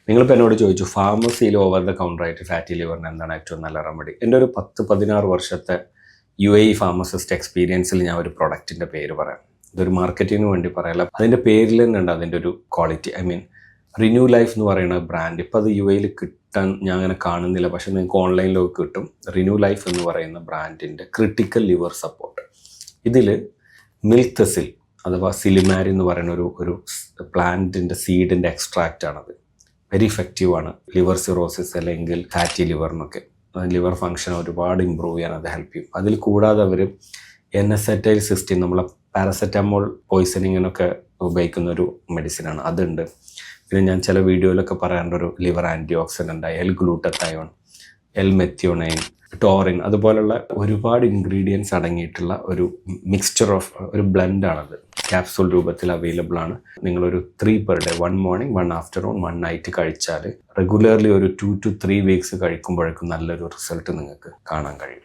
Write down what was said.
നിങ്ങളിപ്പോൾ എന്നോട് ചോദിച്ചു ഫാർമസിയിൽ ഓവർ ദ കൗണ്ടറായിട്ട് ഫാറ്റി ലിവറിന് എന്താണ് ഏറ്റവും നല്ല റെമഡി. എൻ്റെ ഒരു 10-16 വർഷത്തെ UAE ഫാർമസിസ്റ്റ് എക്സ്പീരിയൻസിൽ ഞാൻ ഒരു പ്രൊഡക്റ്റിൻ്റെ പേര് പറയാം. ഇതൊരു മാർക്കറ്റിങ്ങിന് വേണ്ടി പറയല്ല, അതിൻ്റെ പേരിൽ തന്നെയുണ്ട് അതിൻ്റെ ഒരു ക്വാളിറ്റി. റിന്യൂ ലൈഫ് എന്ന് പറയുന്ന ബ്രാൻഡ് ഇപ്പോൾ അത് UAEയിൽ കിട്ടാൻ ഞാൻ അങ്ങനെ കാണുന്നില്ല, പക്ഷേ നിങ്ങൾക്ക് ഓൺലൈനിലൊക്കെ കിട്ടും. റിന്യൂ ലൈഫ് എന്ന് പറയുന്ന ബ്രാൻഡിൻ്റെ ക്രിട്ടിക്കൽ ലിവർ സപ്പോർട്ട്. ഇതിൽ മിൽത്തസിൽ അഥവാ സിലിമാരി എന്ന് പറയുന്ന ഒരു പ്ലാന്റിൻ്റെ സീഡിൻ്റെ എക്സ്ട്രാക്റ്റാണത്. വെരി ഇഫക്റ്റീവാണ് ലിവർ സിറോസിസ് അല്ലെങ്കിൽ ഫാറ്റി ലിവറിനൊക്കെ. ലിവർ ഫങ്ഷൻ ഒരുപാട് ഇമ്പ്രൂവ് ചെയ്യാൻ അത് ഹെൽപ്പ് ചെയ്യും. അതിൽ കൂടാതെ അവർ എനസെറ്റൈൽ സിസ്റ്റീൻ, നമ്മളെ പാരസെറ്റമോൾ പോയ്സണിങ്ങിനൊക്കെ ഉപയോഗിക്കുന്ന ഒരു മെഡിസിനാണ്, അതുണ്ട്. പിന്നെ ഞാൻ ചില വീഡിയോയിലൊക്കെ പറയാറുണ്ട് ഒരു ലിവർ ആൻറ്റി ഓക്സിഡൻ്റ് L-ഗ്ലൂട്ടത്തയോൺ, L-മെത്തിയോണൈൻ, ടോറിൻ, അതുപോലുള്ള ഒരുപാട് ഇൻഗ്രീഡിയൻസ് അടങ്ങിയിട്ടുള്ള ഒരു മിക്സ്ചർ ഓഫ് ഒരു ബ്ലെൻഡാണത്. ക്യാപ്സൂൾ രൂപത്തിൽ അവൈലബിൾ ആണ്. നിങ്ങളൊരു 3 per day, 1 morning 1 afternoon 1 night കഴിച്ചാൽ റെഗുലർലി ഒരു 2 to 3 weeks കഴിക്കുമ്പോഴേക്കും നല്ലൊരു റിസൾട്ട് നിങ്ങൾക്ക് കാണാൻ കഴിയും.